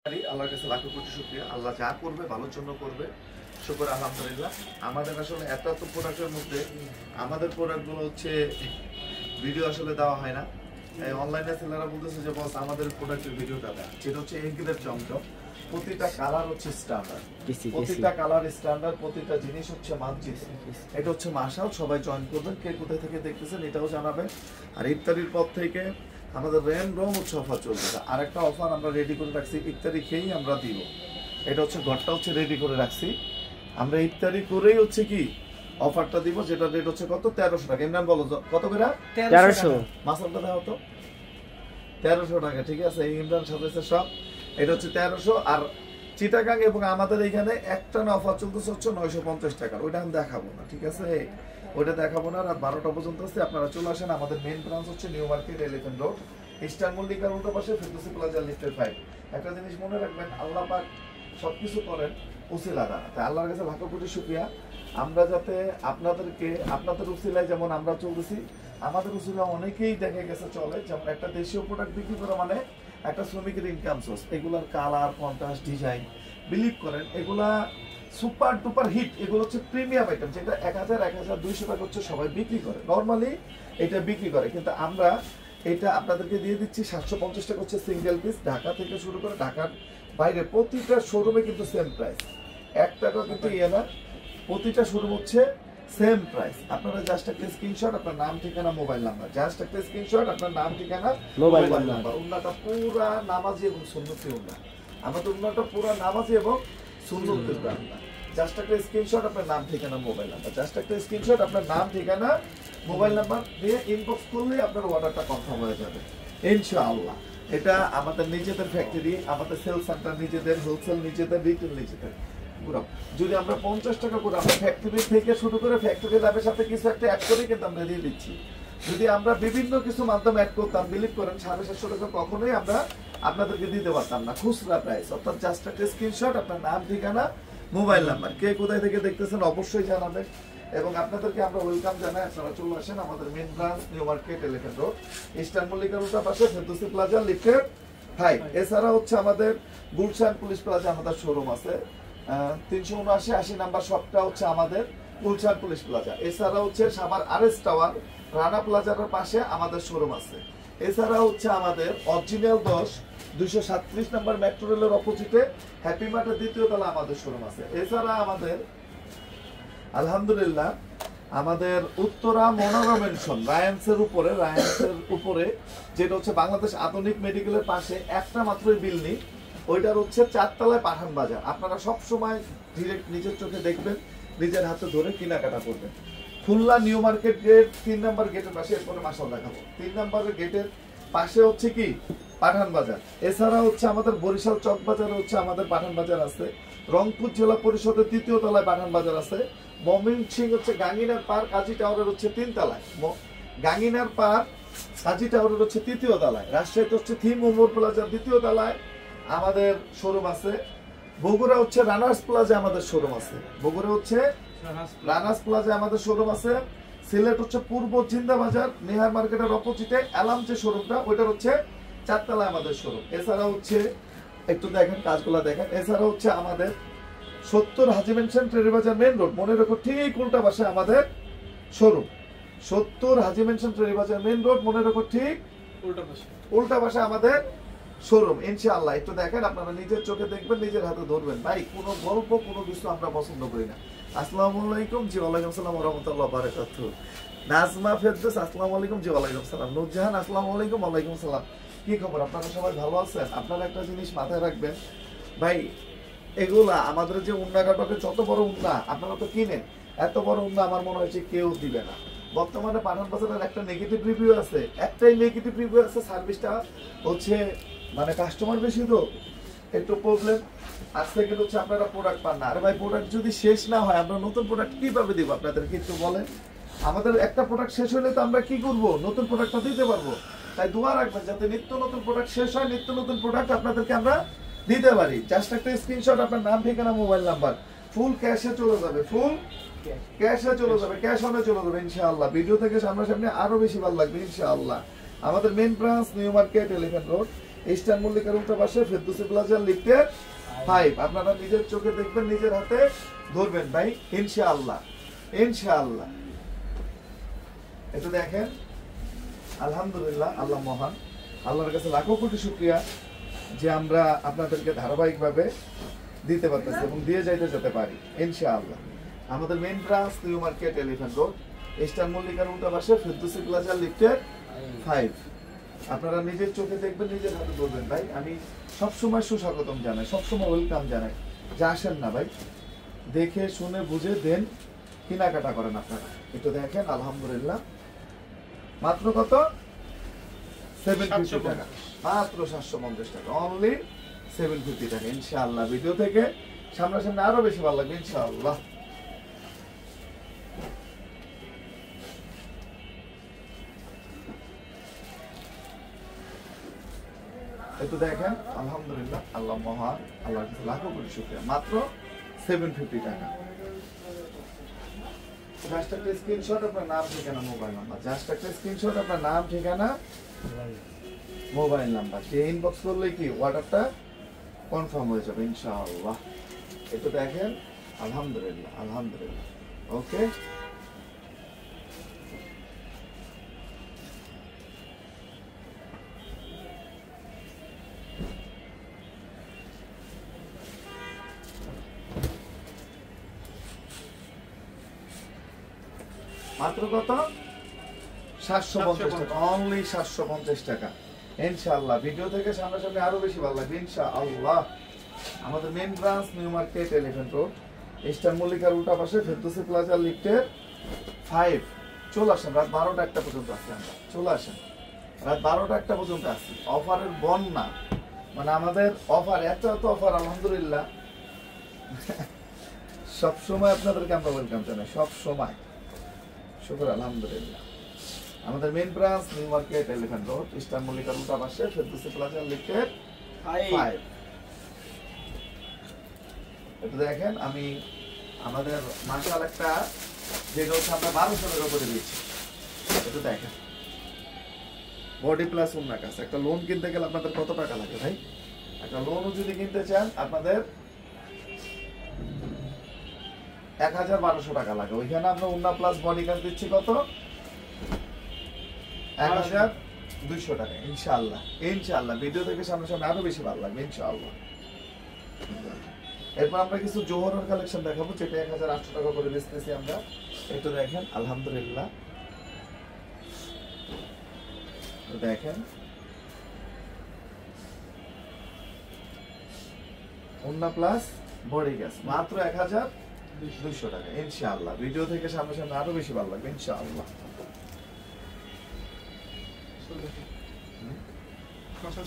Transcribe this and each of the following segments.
আল্লাহর কাছে লাখো কোটি শুকরিয়া। আল্লাহ যা করবে ভালোর জন্য করবে, শুকর আলহামদুলিল্লাহ। আমাদের আসলে এত প্রোডাক্টের মধ্যে আমাদের প্রোডাক্টগুলো হচ্ছে ভিডিও আসলে দেওয়া হয় না। অনলাইনে সেলাররা বলতেছে যে বস আমাদের প্রোডাক্টের ভিডিওটা দেয়, যেটা হচ্ছে এগ্রেড চমচম। প্রতিটা কালার হচ্ছে স্ট্যান্ডার্ড, প্রতিটা কালার স্ট্যান্ডার্ড, প্রতিটা জিনিস হচ্ছে মানচিত্র। এটা হচ্ছে মাশাল। সবাই জয়েন করবেন, কে কোথায় থেকে দেখতেছেন এটাও জানাবেন। আর ইফতারির পর থেকে আমাদের র্যান্ডম হচ্ছে অফার চলতেছে। আর একটা অফার আমরা রেডি করে রাখছি, ইফতারি খেয়েই আমরা দিব। এটা হচ্ছে ঘরটা হচ্ছে রেডি করে রাখছি, আমরা ইফতারি করেই হচ্ছে কি অফারটা দিব, যেটা রেট হচ্ছে কত 1300 টাকা। ইমরান বলো কত করে? 1300। মাসালটা দাও তো 1300 টাকা। ঠিক আছে, ইমরান সাথে সব। এটা হচ্ছে 1300। আর চিটাগাং এবং আমাদের এখানে একটা অফার চলতেছে হচ্ছে 950 টাকা। ওইটা আমি দেখাবো না, ঠিক আছে, ওইটা দেখাবো না। রাত 12টা পর্যন্ত আছে, আপনারা চলে আসেন। আমাদের মেইন ব্রাঞ্চ হচ্ছে New Market, Elephant Road, Eastern মল্লিকার উল্টো পাশে ফেরদৌসী প্লাজা লিফটের 5। একটা জিনিস মনে রাখবেন, আল্লাহ পাক সবকিছু করেন উসিলা দ্বারা। তাই আল্লাহর কাছে লাখো কোটি শুকরিয়া, আমরা যাতে আপনাদের উসিলায় যেমন আমরা চলতেছি, আমাদের উসিলা অনেকেই দেখে গেছে চলে। যেমন একটা দেশীয় প্রোডাক্ট বিক্রি করা মানে একটা শ্রমিকের ইনকাম সোর্স। এগুলার কালার, কন্ট্রাস্ট, ডিজাইন, বিলিভ করেন এগুলা সুপার ডুপার হিট। এগুলো হচ্ছে প্রিমিয়াম আইটেম, যেটা 1000 1200 টাকা হচ্ছে সবাই বিক্রি করে, নর্মালি এটা বিক্রি করে। কিন্তু আমরা এটা আপনাদেরকে দিয়ে দিচ্ছি 750 টাকা হচ্ছে সিঙ্গেল পিস। ঢাকা থেকে শুরু করে ঢাকার বাইরে প্রতিটা শোরুমে কিন্তু সেম প্রাইস, 1 টাকা কিন্তু ইয়ে না। প্রতিটা শোরুম হচ্ছে সেম প্রাইস। আপনারা জাস্ট একটা স্ক্রিনশট, আপনার নাম ঠিকানা মোবাইল নাম্বার, জাস্ট একটা স্ক্রিনশট, আপনার নাম ঠিকানা মোবাইল নাম্বার। উন্নাটা পুরা নামাজি এবং সুন্নতি উন্না, আমাদের উন্নাটা পুরা নামাজি এবং সুন্নতি উন্না। জাস্ট একটা স্ক্রিনশট, আপনার নাম ঠিকানা মোবাইল নাম্বার, জাস্ট একটা স্ক্রিনশট, আপনার নাম ঠিকানা মোবাইল নাম্বার দিয়ে ইনবক্স করলেই আপনার অর্ডারটা কনফার্ম হয়ে যাবে ইনশাআল্লাহ। এটা আমাদের নিজেদের ফ্যাক্টরি, আমাদের সেল সেন্টার নিজেদের, হোলসেল নিজেদের, রিটেল নিজেদের। যদি আমরা 50 টাকা করে আমরা ফ্যাক্টরি থেকে শুরু করে ফ্যাক্টরি লাভের সাথে কিছু একটা অ্যাড করে কিন্তু আমরা দিয়ে দিচ্ছি। যদি আমরা বিভিন্ন কিছু মাধ্যমে অ্যাড করতাম, বিলিভ করেন 750 টাকা কখনোই আমরা আপনাদেরকে দিতে পারতাম না খুচরা প্রাইস। অর্থাৎ জাস্ট একটা স্ক্রিনশট, আপনার নাম ঠিকানা মোবাইল নাম্বার, কে কোথায় থেকে দেখতেছেন অবশ্যই জানাবেন। এবং আপনাদেরকে আমরা ওয়েলকাম জানাই, আপনারা চলে আসেন আমাদের main branch New Market, Elephant Road, Eastern মল্লিকার উল্টা পাশে ফেরদৌসী প্লাজা লিফটের 5। এছাড়া হচ্ছে আমাদের গুলশান পুলিশ প্লাজা আমাদের শোরুম আছে, 379-80 নাম্বার শপটা হচ্ছে আমাদের গুলশান পুলিশ প্লাজা। এছাড়া হচ্ছে সাভার আরএস টাওয়ার রানা প্লাজার পাশে আমাদের শোরুম আছে। এছাড়া হচ্ছে আমাদের অরিজিনাল 237 নাম্বার মেট্রো রেলের অপোজিটে হ্যাপি মার্টের 2য় তলা আমাদের শোরুম আছে। এছাড়া আমাদের আলহামদুলিল্লাহ আমাদের উত্তরা মনোরম মেনশন রায়ান্সের উপরে যেটা হচ্ছে বাংলাদেশ আধুনিক মেডিকেলের পাশে একটা মাত্রই বিল্ডিং, ওইটার হচ্ছে 4 তলায় পাঠান বাজার। আপনারা সব সময় ডিরেক্ট নিজের চোখে দেখবেন, নিজের হাতে ধরে কেনাকাটা করবেন। Khulna new market gate 3 number গেটের পাশে, এরপরে মাসাল দেখাবো, 3 নাম্বারের গেটের পাশে হচ্ছে কি পাঠান বাজার। এছাড়া হচ্ছে আমাদের বরিশাল চক বাজারে হচ্ছে আমাদের পাঠান বাজার আছে। রংপুর জেলা পরিষদের 2য় তলায় পাঠান বাজার আছে। ময়মনসিংহ হচ্ছে গাঙ্গিনার পার্ক কাজী টাওয়ারের হচ্ছে 3 তলায়, গাঙ্গিনার পার্ক কাজী টাওয়ারের হচ্ছে 3য় তলায়। রাজশাহীতে হচ্ছে থিম উমর প্লাজার 2য় তলায় আমাদের শোরুম আছে। বগুড়া হচ্ছে রানার্স প্লাজা আমাদের শোরুম আছে, বগুড়া হচ্ছে রানার্স প্লাজা আমাদের শোরুম আছে। সিলেট হচ্ছে পূর্ব জিন্দা বাজার নেহার মার্কেটের অপোজিটে অ্যালাম যে শোরুমটা, ওইটার হচ্ছে 4 তলায় আমাদের শোরুম। এছাড়া হচ্ছে একটু দেখেন কাজগুলো দেখেন। এছাড়া হচ্ছে আমাদের 70 হাজি মেনশন ট্রেডিবাজার মেইন রোড, মনে রাখো ঠিক উল্টা পাশে আমাদের শোরুম। 70 হাজি মেনশন ট্রেডিবাজার মেইন রোড, মনে রাখো ঠিক উল্টা পাশে আমাদের শোরুম ইনশাআল্লাহ। একটু দেখেন, আপনারা নিজের চোখে দেখবেন, নিজের হাতে ধরবেন। ভাই কোনো গল্প কোনো কিছু আমরা পছন্দ করি না। আসসালামু আলাইকুম। জি ওয়ালাইকুম আসসালাম ওয়া রাহমাতুল্লাহি ওয়া বারাকাতুহু। নাজমা ফেরদৌস আসসালামু আলাইকুম। জি ওয়ালাইকুম আসসালাম। নূরজাহান আসসালামু আলাইকুম। ওয়ালাইকুম আসসালাম। কি খবর, আপনারা সবাই ভালো আছেন? আপনারা একটা জিনিস মাথায় রাখবেন ভাই, এগুলা আমাদের যে উন্না কাটকে যত বড় উন্না আপনারা তো কিনেন, এত বড় উন্না আমার মনে হচ্ছে কেউ দিবে না। বর্তমানে পাঠান বাজারের একটা নেগেটিভ রিভিউ আছে, একটাই নেগেটিভ রিভিউ আছে, সার্ভিসটা হচ্ছে মানে কাস্টমার বেশি তো একটু প্রবলেম। আর সেকেন্ড হচ্ছে আপনারা প্রোডাক্ট পান না। আরে ভাই, প্রোডাক্ট যদি শেষ না হয় আমরা নতুন প্রোডাক্ট কিভাবে দিব আপনাদেরকে একটু বলেন। আমাদের একটা প্রোডাক্ট শেষ হলে তো আমরা কি করব, নতুন প্রোডাক্টটা দিতে পারবো। তাই দোয়া রাখবেন যাতে নিত্য নতুন প্রোডাক্ট শেষ হয়, নিত্য নতুন প্রোডাক্ট আপনাদেরকে আমরা দিতে পারি। জাস্ট একটা স্ক্রিনশট, আপনার নাম ঠিকানা মোবাইল নাম্বার, ফুল ক্যাশে চলে যাবে, ফুল ক্যাশে চলে যাবে, ক্যাশ অনে চলে যাবে ইনশাআল্লাহ। ভিডিও থেকে সামনাসামনি আরো বেশি ভালো লাগবে ইনশাআল্লাহ। আমাদের main branch New Market, Elephant Road, Eastern মল্লিকার উল্টা পাশে ফেরদৌসি প্লাজা লিফটের 5। আপনারা নিজের চোখে দেখবেন, নিজের হাতে ধরবেন ভাই, ইনশাআল্লাহ ইনশাআল্লাহ। একটু দেখেন, আলহামদুলিল্লাহ, আল্লাহ মহান, আল্লাহর কাছে লাখো কোটি শুকরিয়া যে আমরা আপনাদেরকে ধারাবাহিকভাবে দিতে পারতেছি এবং দিয়ে যেতে পারি ইনশাআল্লাহ। আমাদের main branch New Market Elephant Road, Eastern মল্লিকার উল্টা পাশে ফেরদৌসি প্লাজা লিফটের 5। আপনারা নিজের চোখে দেখবেন, নিজের হাতে বলবেন ভাই। আমি সবসময় সুস্বাগতম জানাই, সবসময় ওয়েলকাম জানাই যে আসেন না ভাই, দেখে শুনে বুঝে দেন, কেনাকাটা করেন আপনারা। একটু দেখেন, আলহামদুলিল্লাহ, মাত্র কত? 750 টাকা, মাত্র 750 টাকা, অনলি 750 টাকা ইনশাআল্লাহ। ভিডিও থেকে সামনাসামনি আরো বেশি ভালো লাগবে ইনশাআল্লাহ। একটু দেখেন, আলহামদুলিল্লাহ, আল্লাহ মহান, আল্লাহর কাছে লাখো কোটি শুকরিয়া, মাত্র 750 টাকা। জাস্ট একটা স্ক্রিনশট, আপনার নাম ঠিকানা মোবাইল নাম্বার, জাস্ট একটা স্ক্রিনশট, আপনার নাম ঠিকানা মোবাইল নাম্বার দিয়ে ইনবক্স করলে কি অর্ডারটা কনফার্ম হয়ে যাবে ইনশাআল্লাহ। একটু দেখেন, আলহামদুলিল্লাহ আলহামদুলিল্লাহ। ওকে, মাত্র কত? 750 টাকা, অনলি 750 টাকা ইনশাআল্লাহ। ভিডিও থেকে সামনাসামনি আরো বেশি ভালো লাগবে ইনশাআল্লাহ। আমাদের main branch New Market Elephant Road, Eastern মল্লিকার উল্টা পাশে ফেরদৌসি প্লাজা লিফটের 5। চলে আসেন, রাত 12টা 1টা পর্যন্ত আছি আমরা, চলে আসেন, রাত 12টা 1টা পর্যন্ত আছি। অফারের বন্যা, মানে আমাদের অফার, এত অফার, আলহামদুলিল্লাহ। সব সময় আপনাদেরকে আমরা ওয়েলকাম জানাই, সব সময়, শুকর আলহামদুলিল্লাহ। আমাদের main branch New Market Elephant Road, Eastern মল্লিকার উল্টা পাশে ফেরদৌসি প্লাজা লিফটের 5। একটু দেখেন, আমি আমাদের মাশাআল একটা যেটা হচ্ছে আমরা 1200 টাকা করে দিচ্ছি। একটু দেখেন, বডি প্লাস ওন্না কাজ। একটা লোন কিনতে গেলে আপনাদের কত টাকা লাগে ভাই? একটা লোনও যদি কিনতে চান আপনাদের 1200 টাকা লাগে। ওইখানে আমরা ওন্না প্লাস বডি কাজ দিচ্ছি কত? 1200 টাকা ইনশাআল্লাহ ইনশাআল্লাহ। ভিডিও থেকে সামনে আরো বেশি ভালো লাগবে ইনশাআল্লাহ। এরপর আমরা কিছু জোহরের কালেকশন দেখাবো, যেটা 1800 টাকা করে বেচতেছি আমরা। একটু দেখেন, আলহামদুলিল্লাহ, দেখেন, ওন্না প্লাস বডি গ্যাস মাত্র 1200 টাকা ইনশাআল্লাহ। ভিডিও থেকে সামনে আরো বেশি ভালো লাগবে ইনশাআল্লাহ।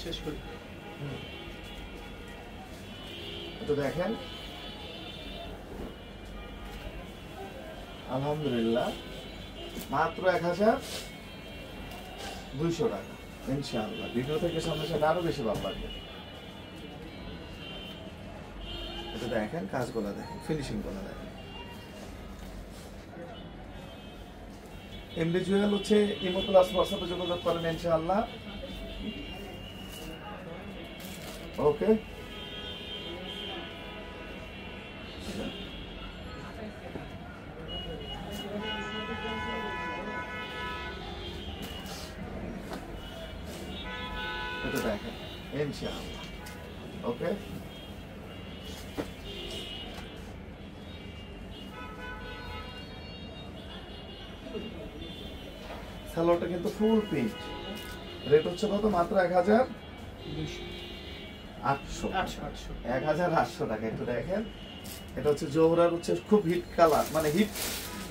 শেষ করি, একটু দেখেন, আলহামদুলিল্লাহ, মাত্র 1200 টাকা ইনশাআল্লাহ। ভিডিও থেকে সামনে আরো বেশি ভালো লাগবে। এটা দেখেন, কাজগুলো দেখেন, ফিনিশিং গুলো দেখেন। এমডি জুয়েল হচ্ছে ইমো প্লাস হোয়াটসঅ্যাপে যোগাযোগ করেন ইনশাআল্লাহ। ওকে, এটা দেখেন ইনশাআল্লাহ। ওকে, সালোয়ারটা কিন্তু ফুল প্রিন্ট, রেট হচ্ছে কত? মাত্র 1800 টাকা। একটু দেখেন, এটা হচ্ছে জোহরার, হচ্ছে খুব হিট কালার, মানে হিট,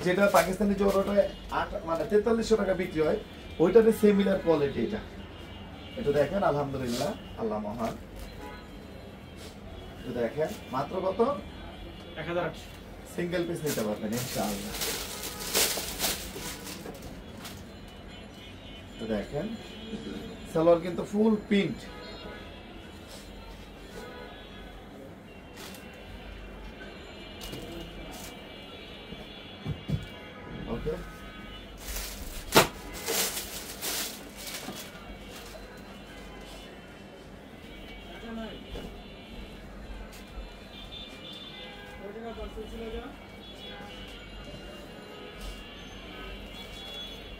যেটা পাকিস্তানি জোহরাটা মানে 4300 টাকা বিক্রি হয়, ওইটাতে সিমিলার কোয়ালিটি এটা। একটু দেখেন, আলহামদুলিল্লাহ, আল্লাহ মহান। একটু দেখেন, মাত্র কত? 1800। সিঙ্গেল পিস নিতে পারবেন ইনশাআল্লাহ। দেখেন, সালোয়ার কিন্তু ফুল প্রিন্ট। ওকে,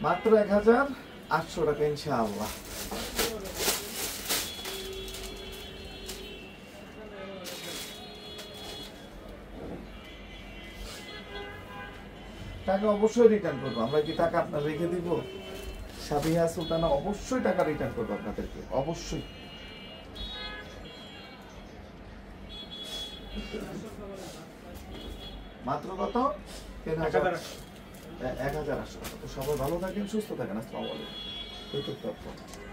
মাত্র 1800 টাকা ইনশাআল্লাহ। টাকা অবশ্যই রিটার্ন করবো আমরা। কি টাকা আপনার রেখে দিব? সাবিহা সুলতানা অবশ্যই টাকা রিটার্ন করবো আপনাদেরকে, অবশ্যই। মাত্র কত? 1800 টাকা। তো সবাই ভালো থাকেন, সুস্থ থাকেন। আসসালামু আলাইকুম।